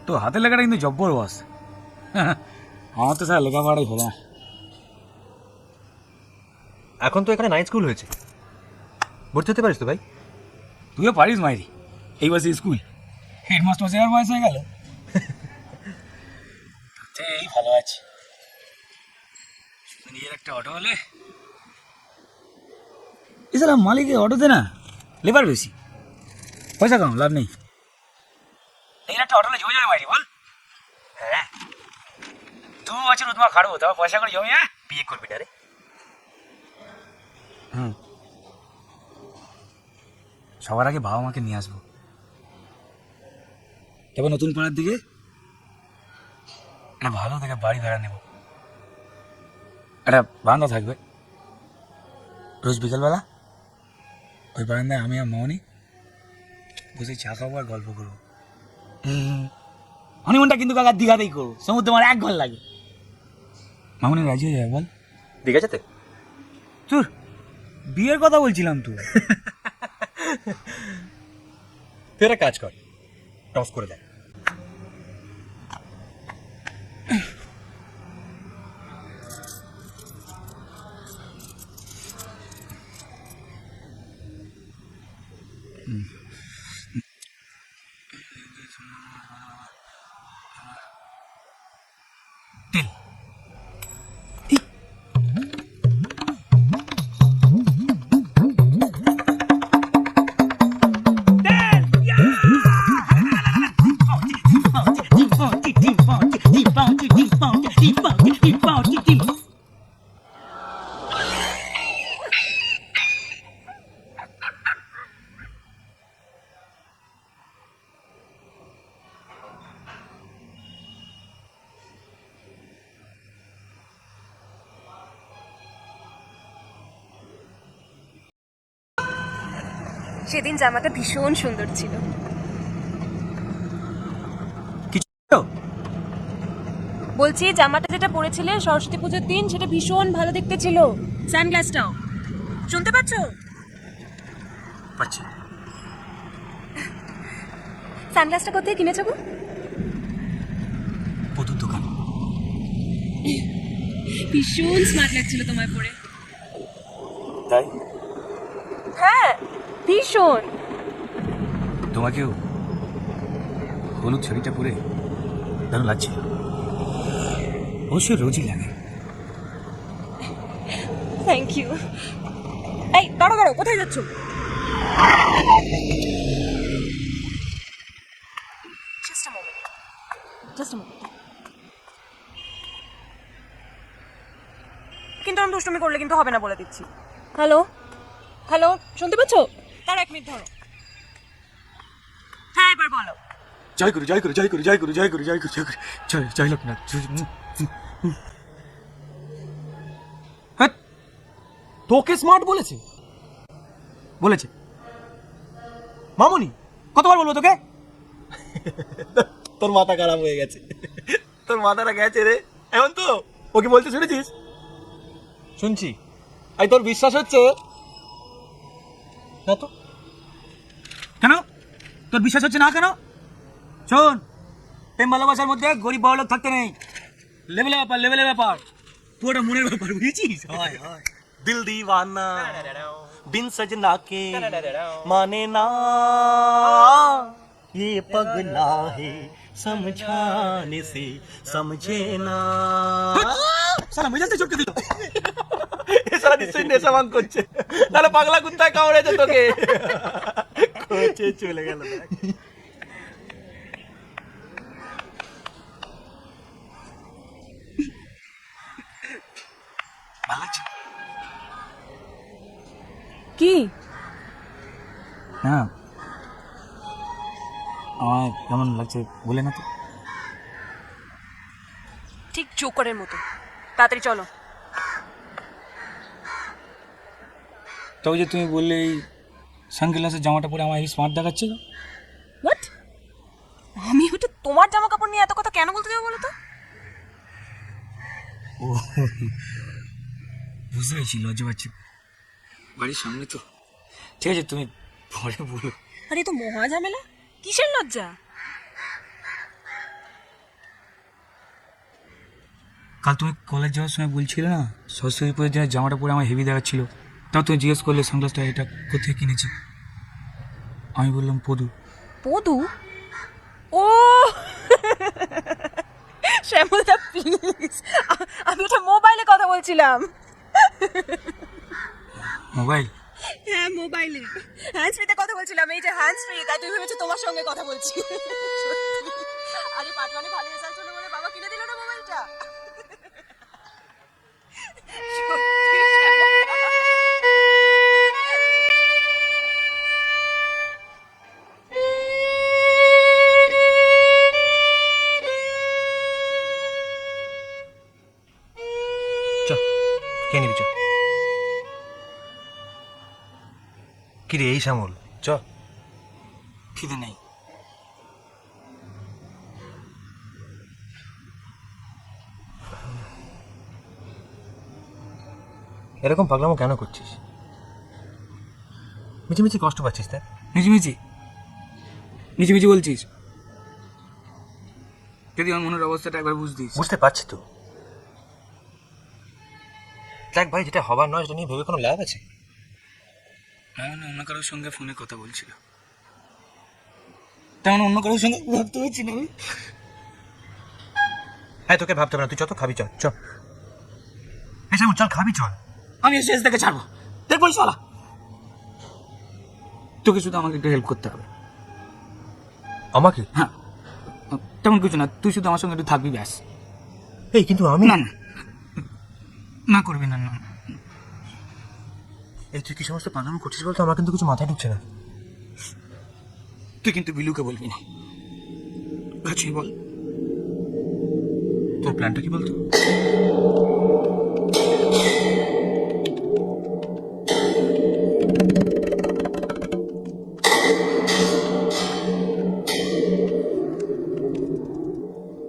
তো হাতের লেখাটা কিন্তু জব্বর বস। আমার তো স্যার লেখাপড়াই হলো না। এখন তো এখানে নাইট স্কুল হয়েছে, ভর্তি হতে পারিস তো ভাই? তুইও পারিস মাইরি, এই বসে স্কুল হেডমাস্টার সেবার বয়স হয়ে গেল। এই ভালো আছে, নিজের একটা অটো হলে। এছাড়া মালিকের অটোতে না লেবার বেশি, পয়সা কম, লাভ নেই। এই একটা অটো হলে জমে যাবে মাইরি, বল। হ্যাঁ 2 বছর তোমার খাটবো, তোমার পয়সা করে জমে। হ্যাঁ বিয়ে করবি না রে? সবার আগে বাবা মাকে নিয়ে আসবো, তারপর নতুন পাড়ার দিকে একটা ভালো থেকে বাড়ি ভাড়া নেব। একটা বারান্দা থাকবে, রোজ বিকেলবেলা ওই বারান্দায় আমি আর মামনি বসে চা খাবো আর গল্প করবো। হনিমুনটা কিন্তু কাকার দীঘাতেই করবো, সমুদ্র আমার 1 ঘর লাগে। মামনি রাজি হয়ে যাবে বল? দীঘা যেতে? চুর, বিয়ের কথা বলছিলাম তো। তুই একটা কাজ কর, টস করে দেখ। তেল সেদিন জামাটা ভীষণ সুন্দর ছিল। বলছি জামাটা যেটা পরেছিলে সরস্বতী পুজোর দিন, সেটা ভীষণ ভালো দেখতে ছিল। সানগ্লাসটাও, শুনতে পাচ্ছ? পাচ্ছি। সানগ্লাসটা কোথায় কিনেছো গো? পতুর দোকান। ভীষণ স্মার্ট লাগছিল তোমায় পরে। তাই? হ্যাঁ ভীষণ। তোমাকেও হলুদ শাড়িটা পরে দারুণ লাগছিল। অবশ্যই রোজই লাগে। Thank you. এই দাঁড়ো দাঁড়ো, কোথায় যাচ্ছ? Just a moment, just a moment. কিন্তু আমি দুষ্টুমি করলে কিন্তু হবে না বলে দিচ্ছি। হ্যালো হ্যালো, শুনতে পাচ্ছ? তার 1 মিনিট ধরো। হ্যাঁ এবার বলো। জয় গুরু জয় গুরু জয় গুরু জয় গুরু জয় গুরু জয় গুরু জয় গুরু জয় জয় লোকনাথ। হ্যাঁ, তোকে স্মার্ট বলেছে? বলেছে। মামুনি? কতবার বলবো তোকে? তোর মাথা খারাপ হয়ে গেছে, তোর মাথাটা গেছে রে এখন তো। ওকে বলতে শুনেছিস? শুনছি। আই তোর বিশ্বাস হচ্ছে না তো? কেন তোর বিশ্বাস হচ্ছে না কেন? শোন, প্রেম ভালোবাসার মধ্যে গরিব বড় লোক থাকতে নেই। লেভেলের ব্যাপার, লেভেলের ব্যাপার। তুই ওটা মনের ব্যাপার, বুঝেছিস? হয় হয়। দিল দিওয়ানা बिन सजना के माने ना, ये पगला है समझाने से समझे ना। সালা মেজাজটা চটকে দিল। এ সারা নিশ্চয়ই নেশা ভাঙ করছে, তাহলে পাগলা কুত্তায় কামড়েছে তোকে। কোচে চলে গেল। ভালো লাগছে? কি? হ্যাঁ আমার কেমন লাগছে বলে না তো। ঠিক জোকারের মতো। তাড়াতাড়ি চলো। তবে যে তুমি বললে এই সানগ্লাসের জামাটা পরে আমার এই স্মার্ট দেখাচ্ছে। হোয়াট? আমি ওটা তোমার জামা কাপড় নিয়ে এত কথা কেন বলতে যাবো বলো তো? ও বুঝতে পেরেছি, লজ্জা পাচ্ছি। বাড়ির সামনে তো। ঠিক আছে তুমি পরে বলো। আরে তো মহা ঝামেলা, কিসের লজ্জা? কাল তুমি কলেজ যাওয়ার সময় বলছিলে না সরস্বতী পুজোর জন্য জামাটা পরে আমার হেভি দেখাচ্ছিল, তাও তুমি জিজ্ঞেস করলে সানগ্লাসটা এটা কোথায় কিনেছি। আমি বললাম পদু। পদু? ও শ্যামলদা প্লিজ, আমি এটা মোবাইলে কথা বলছিলাম। মোবাইল? হ্যাঁ মোবাইলে, হ্যান্ডস ফ্রিতে কথা বলছিলাম। এই যে হ্যান্ডস ফ্রি, তাই তুই ভেবেছো তোমার সঙ্গে কথা বলছি। আরে পাটওয়ানে ভালো রেজাল্ট হলো বলে বাবা কিনে দিল না মোবাইলটা। চ কে নিবি চ। কি রে এই শ্যামল, চ। খিদে নেই। এরকম পাগলামো কেন করছিস? মিছিমিছি কষ্ট পাচ্ছিস তাই? মিছিমিছি মিছিমিছি বলছিস? যদি আমার মনের অবস্থাটা একবার বুঝতিস। বুঝতে পারছি তো। দেখ ভাই, যেটা হবার নয় সেটা নিয়ে ভেবে কোনো লাভ আছে? তেমন অন্য কারোর সঙ্গে ফোনে কথা বলছিল, তেমন অন্য কারোর সঙ্গে ভাবতে পারছি না আমি। হ্যাঁ তোকে ভাবতে হবে না, তুই চল তো খাবি, চল চ। এই শ্যামল চল খাবি চল। আমি শেষ থেকে ছাড়বো, দেখবো শালা। তোকে শুধু আমাকে একটু হেল্প করতে হবে। আমাকে? হ্যাঁ, তেমন কিছু না, তুই শুধু আমার সঙ্গে একটু থাকবি ব্যাস। এই কিন্তু আমি না না না করবি না, না। এই তুই কি সমস্ত পাগলামো করছিস বলতো? আমার কিন্তু কিছু মাথায় ঢুকছে না। তুই কিন্তু বিলুকে বলবি না। আচ্ছা বল, তোর প্ল্যানটা কি বলতো?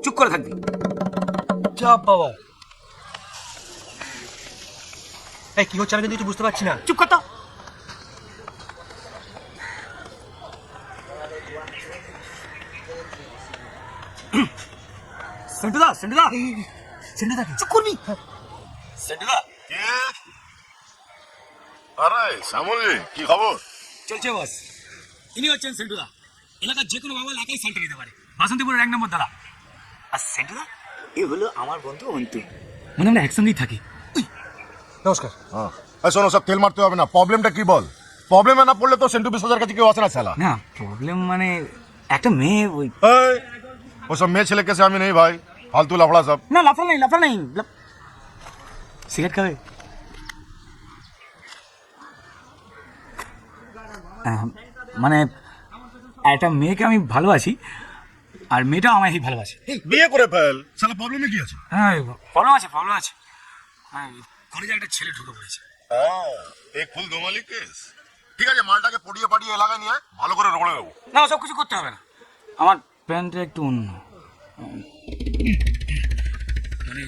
চুপ করে থাকবি। যা বাবা, এই কি হচ্ছে আমি কিন্তু কিছু বুঝতে পারছি না। চুপ কর তো। সেন্টুদা, সেন্টুদা, সেন্টুদা চুপ করবি। সেন্টুদা, আরে শ্যামলি, কি খবর? চলছে বস। ইনি হচ্ছেন সেন্টুদা, এলাকার যে কোনো বাবা এলাকায় সেন্টার দিতে পারে, বাসন্তীপুরের 1 নম্বর দাদা। আর সেন্টুদা এ হলো আমার বন্ধু অন্তু, মানে আমরা একসঙ্গেই থাকি। নমস্কার। হ্যাঁ, এই শোনো, সব তেল মারতে হবে না। প্রবলেমটা কি বল? প্রবলেমে না পড়লে তো সেন্টু বিশ্বজার কাছে কেউ আসে না শালা। না প্রবলেম মানে একটা মেয়ে ওই। এই, ওসব মেয়ে ছেলে কেসে আমি নেই ভাই, ফালতু লাফড়া সব। না লাফড়া নেই, লাফড়া নেই। সিগারেট খাবে? মানে একটা মেয়েকে আমি ভালোবাসি, আর মেয়েটাও আমায় ভালোবাসে। বিয়ে করে ফেল শালা, প্রবলেমে কি আছে? হ্যাঁ প্রবলেম আছে, প্রবলেম আছে। হ্যাঁ, কলেজে একটা ছেলে ঢুকে পড়েছে। এই ফুল দোমালি কেস। ঠিক আছে, মালটাকে পড়িয়ে পাড়িয়ে এলাকায় নিয়ে ভালো করে রগড়ে দেবো। না সব কিছু করতে হবে না, আমার প্ল্যানটা একটু অন্য। মানে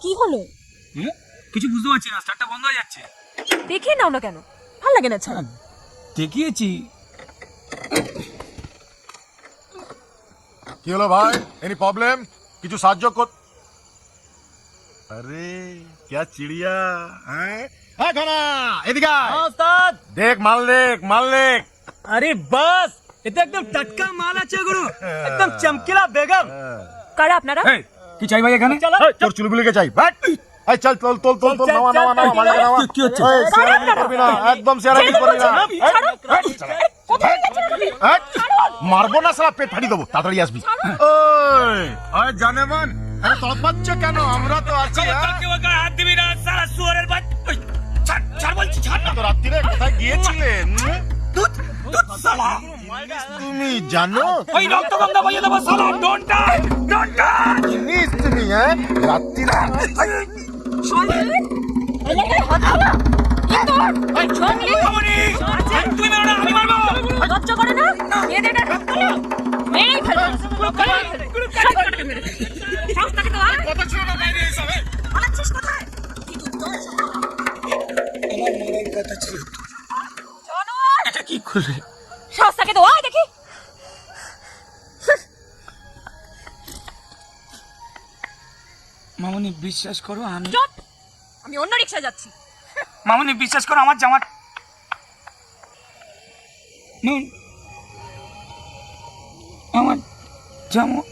কি হলো? কিছু বুঝতে পারছি না, স্টার্টটা বন্ধ হয়ে যাচ্ছে। দেখিয়ে নাও না কেন? ভাল লাগে না ছাড়া। দেখিয়েছি। কি হলো ভাই, এনি প্রবলেম? কিছু সাহায্য কর। আরে क्या चिड़िया हैं? ঘনা এদিকে আয়। ওস্তাদ, দেখ মাল, দেখ মাল, দেখ। আরে বাস, এটা একদম টাটকা মাল আছে গুরু, একদম চমকিলা বেগম। কারা আপনারা? এই কি চাই ভাই এখানে? তোর চুলগুলিকে চাই, ব্যাট। এই চল চল তোল তোল তোল, নামা নামা নামা, মালটাকে নামা। কি হচ্ছে? এই শেয়ারামি করবি না, একদম শেয়ারামি করবি না। এই, মারবো না সালা, পেট ফাটিয়ে দেবো, তাড়াতাড়ি আসবি। ওই আরে জানেমান, আরে তৎপাচ্ছ কেন? আমরা তো আছি। হাত দিবি না সারা শুয়োরের বাচ্চা। ছাড় বলছি, ছাড়। তো রাত্রিরে কোথায় গিয়েছিলেন? তুমি জানো ওই রক্তগঙ্গা বইয়ে দেবো সালা। Don't touch, don't touch. জিনিস তুমি, হ্যাঁ রাত্রিরে তুমি মেরো না, আমি মারবো। লজ্জা করে না? মেয়েদের রক্ত মেরেই ফেলবো। জানোয়ার এটা কি করলে? সস্তাকে তো আয় দেখি। মামনি বিশ্বাস করো, চুপ, আমি অন্য রিক্সায় যাচ্ছি। মামনি বিশ্বাস করো, আমার জামা আমার জামা